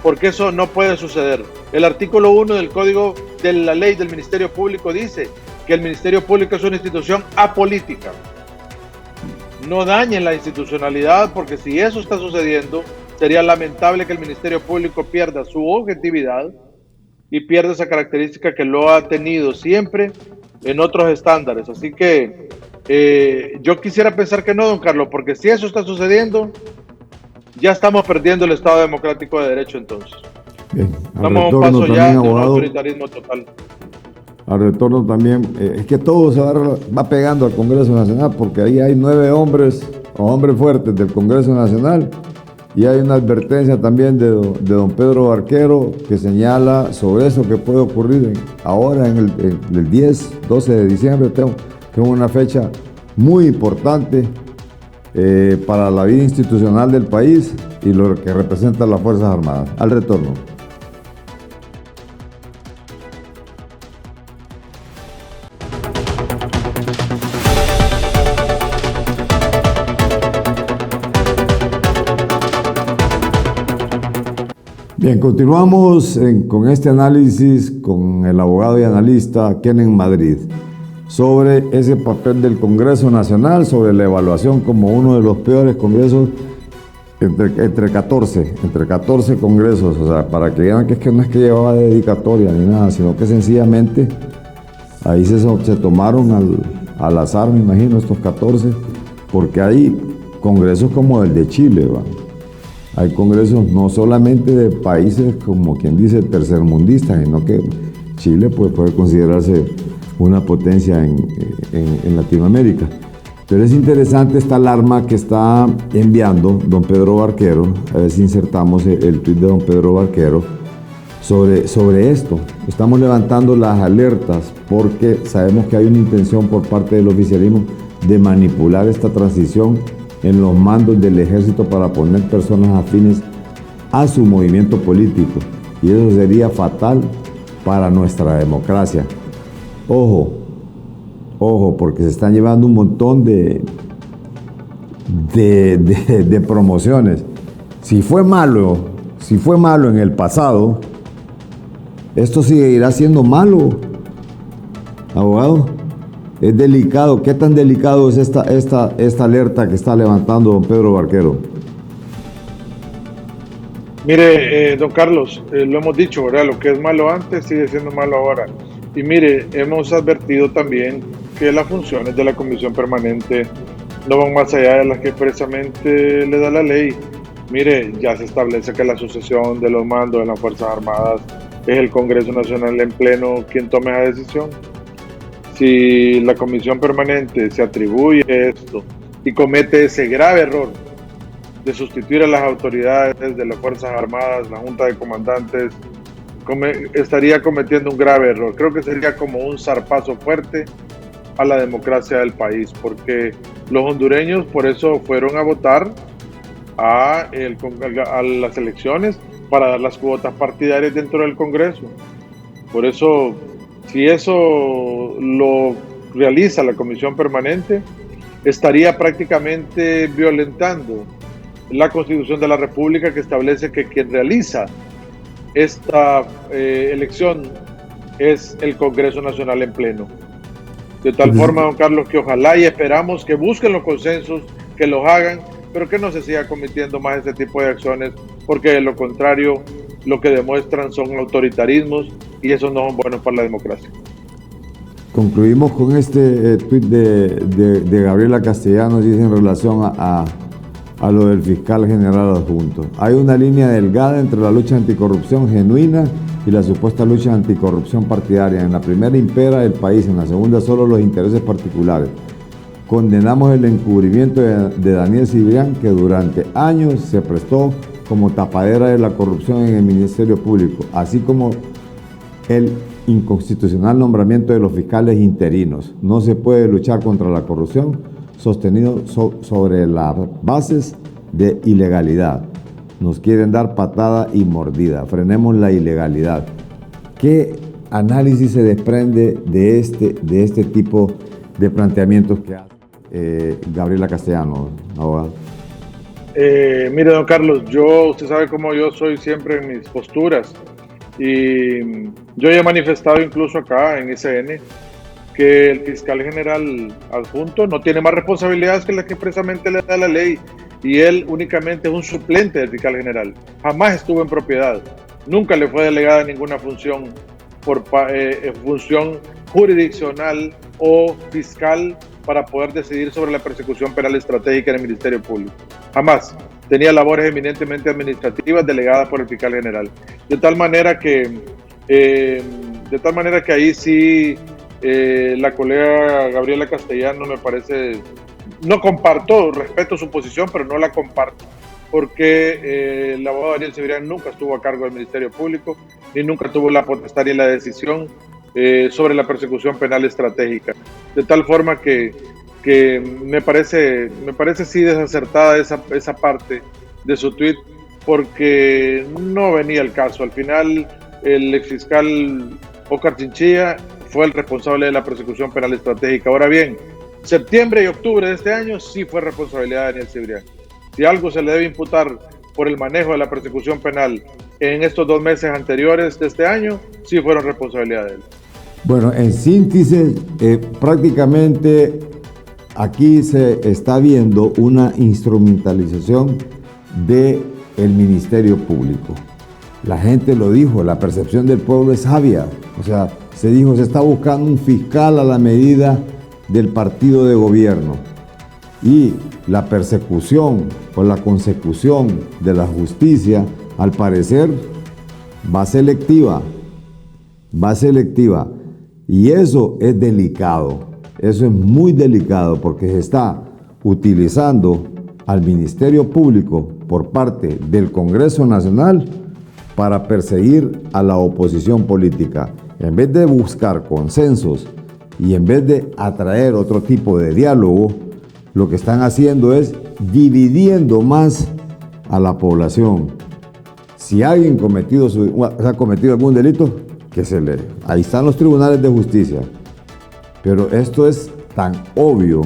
porque eso no puede suceder. El artículo 1 del Código de la Ley del Ministerio Público dice que el Ministerio Público es una institución apolítica. No dañen la institucionalidad, porque si eso está sucediendo, sería lamentable que el Ministerio Público pierda su objetividad y pierda esa característica que lo ha tenido siempre en otros estándares. Así que yo quisiera pensar que no, don Carlos, porque si eso está sucediendo, ya estamos perdiendo el Estado democrático de derecho entonces. Bien, estamos a un paso ya de un autoritarismo total. Al retorno también, es que todo se va pegando al Congreso Nacional, porque ahí hay 9 hombres o hombres fuertes del Congreso Nacional, y hay una advertencia también de don Pedro Barquero que señala sobre eso que puede ocurrir ahora en el 10, 12 de diciembre, que es una fecha muy importante para la vida institucional del país y lo que representan las Fuerzas Armadas. Al retorno. Bien, continuamos con este análisis con el abogado y analista Kenen Madrid sobre ese papel del Congreso Nacional, sobre la evaluación como uno de los peores congresos entre 14 congresos, o sea, para que vean que no es que llevaba dedicatoria ni nada, sino que sencillamente ahí se tomaron al azar, me imagino, estos 14, porque hay congresos como el de Chile, ¿va? Hay congresos no solamente de países como quien dice tercermundistas, sino que Chile pues, puede considerarse una potencia en Latinoamérica. Pero es interesante esta alarma que está enviando don Pedro Barquero, a ver si insertamos el tuit de don Pedro Barquero, sobre esto. Estamos levantando las alertas porque sabemos que hay una intención por parte del oficialismo de manipular esta transición en los mandos del ejército para poner personas afines a su movimiento político, y eso sería fatal para nuestra democracia. Ojo, porque se están llevando un montón de promociones. Si fue malo en el pasado, esto seguirá siendo malo, abogado. Es delicado. ¿Qué tan delicado es esta alerta que está levantando don Pedro Barquero? Mire, don Carlos, lo hemos dicho, ¿verdad? Lo que es malo antes sigue siendo malo ahora. Y mire, hemos advertido también que las funciones de la Comisión Permanente no van más allá de las que expresamente le da la ley. Mire, ya se establece que la sucesión de los mandos de las Fuerzas Armadas es el Congreso Nacional en pleno quien tome esa decisión. Si la Comisión Permanente se atribuye esto y comete ese grave error de sustituir a las autoridades de las Fuerzas Armadas, la Junta de Comandantes, estaría cometiendo un grave error. Creo que sería como un zarpazo fuerte a la democracia del país, porque los hondureños por eso fueron a votar a las elecciones para dar las cuotas partidarias dentro del Congreso. Por eso, si eso lo realiza la Comisión Permanente, estaría prácticamente violentando la Constitución de la República, que establece que quien realiza esta elección es el Congreso Nacional en pleno. De tal forma, don Carlos, que ojalá y esperamos que busquen los consensos, que los hagan, pero que no se siga cometiendo más este tipo de acciones, porque de lo contrario, lo que demuestran son autoritarismos y esos no son buenos para la democracia. Concluimos con este tuit de Gabriela Castellanos, dice en relación a lo del fiscal general adjunto. Hay una línea delgada entre la lucha anticorrupción genuina y la supuesta lucha anticorrupción partidaria. En la primera impera el país, en la segunda solo los intereses particulares. Condenamos el encubrimiento de Daniel Cibrián, que durante años se prestó como tapadera de la corrupción en el Ministerio Público, así como el inconstitucional nombramiento de los fiscales interinos. No se puede luchar contra la corrupción sostenido sobre las bases de ilegalidad. Nos quieren dar patada y mordida. Frenemos la ilegalidad. ¿Qué análisis se desprende de este tipo de planteamientos que hace Gabriela Castellanos, abogado? Mire, don Carlos, usted sabe cómo yo soy siempre en mis posturas, y yo ya he manifestado incluso acá en ICN que el fiscal general adjunto no tiene más responsabilidades que las que expresamente le da la ley, y él únicamente es un suplente del fiscal general. Jamás estuvo en propiedad, nunca le fue delegada ninguna función función jurisdiccional o fiscal para poder decidir sobre la persecución penal estratégica en el Ministerio Público. Jamás. tenía labores eminentemente administrativas delegadas por el fiscal general. De tal manera que ahí sí la colega Gabriela Castellano me parece, no comparto, respeto su posición, pero no la comparto, porque el abogado Daniel Cebrián nunca estuvo a cargo del Ministerio Público, ni nunca tuvo la potestad ni la decisión sobre la persecución penal estratégica. De tal forma que me parece sí desacertada esa parte de su tuit, porque no venía el caso. Al final, el exfiscal Óscar Chinchilla fue el responsable de la persecución penal estratégica. Ahora bien, septiembre y octubre de este año sí fue responsabilidad de Daniel Cebrián. Si algo se le debe imputar por el manejo de la persecución penal en estos 2 meses anteriores de este año, sí fueron responsabilidad de él. Bueno, en síntesis, prácticamente aquí se está viendo una instrumentalización del Ministerio Público. La gente lo dijo, la percepción del pueblo es sabia. O sea, se dijo, se está buscando un fiscal a la medida del partido de gobierno. Y la persecución o la consecución de la justicia, al parecer, va selectiva. Y eso es delicado. Eso es muy delicado porque se está utilizando al Ministerio Público por parte del Congreso Nacional para perseguir a la oposición política. En vez de buscar consensos y en vez de atraer otro tipo de diálogo, lo que están haciendo es dividiendo más a la población. Si alguien ha cometido algún delito, ahí están los tribunales de justicia. Pero esto es tan obvio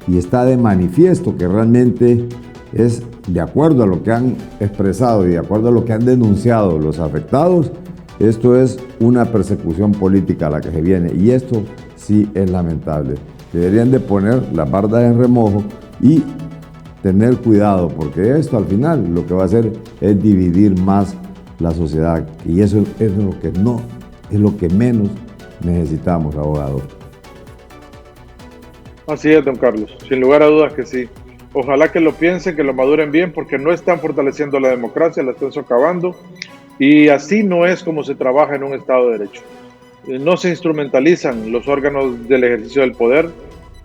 y está de manifiesto que realmente es, de acuerdo a lo que han expresado y de acuerdo a lo que han denunciado los afectados, esto es una persecución política a la que se viene, y esto sí es lamentable. Deberían de poner las bardas en remojo y tener cuidado, porque esto al final lo que va a hacer es dividir más la sociedad, y eso es lo que menos necesitamos, abogado. Así es, don Carlos, sin lugar a dudas que sí. Ojalá que lo piensen, que lo maduren bien, porque no están fortaleciendo la democracia, la están socavando, y así no es como se trabaja en un Estado de Derecho. No se instrumentalizan los órganos del ejercicio del poder,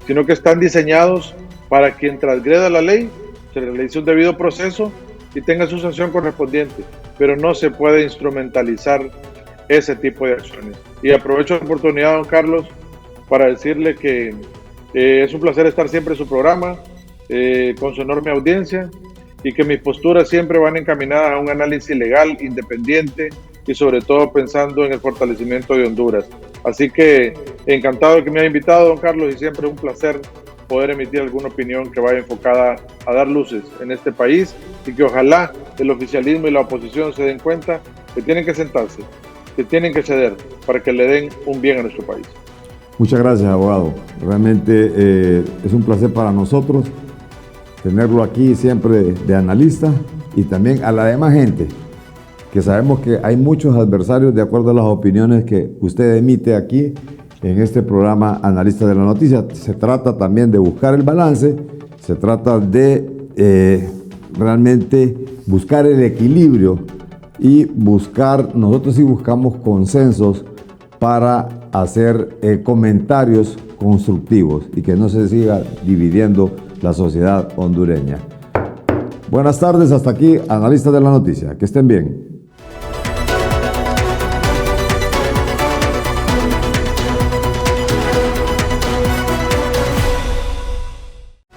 sino que están diseñados para quien transgreda la ley, se realice un debido proceso y tenga su sanción correspondiente, pero no se puede instrumentalizar ese tipo de acciones. Y aprovecho la oportunidad, don Carlos, para decirle que es un placer estar siempre en su programa, con su enorme audiencia, y que mis posturas siempre van encaminadas a un análisis legal, independiente y sobre todo pensando en el fortalecimiento de Honduras. Así que encantado de que me haya invitado, don Carlos, y siempre un placer poder emitir alguna opinión que vaya enfocada a dar luces en este país, y que ojalá el oficialismo y la oposición se den cuenta que tienen que sentarse, que tienen que ceder para que le den un bien a nuestro país. Muchas gracias, abogado. Realmente es un placer para nosotros tenerlo aquí siempre de analista, y también a la demás gente, que sabemos que hay muchos adversarios de acuerdo a las opiniones que usted emite aquí en este programa Analista de la Noticia. Se trata también de buscar el balance, se trata de realmente buscar el equilibrio y nosotros sí buscamos consensos para hacer comentarios constructivos y que no se siga dividiendo la sociedad hondureña. Buenas tardes, hasta aquí, Analistas de la Noticia. Que estén bien.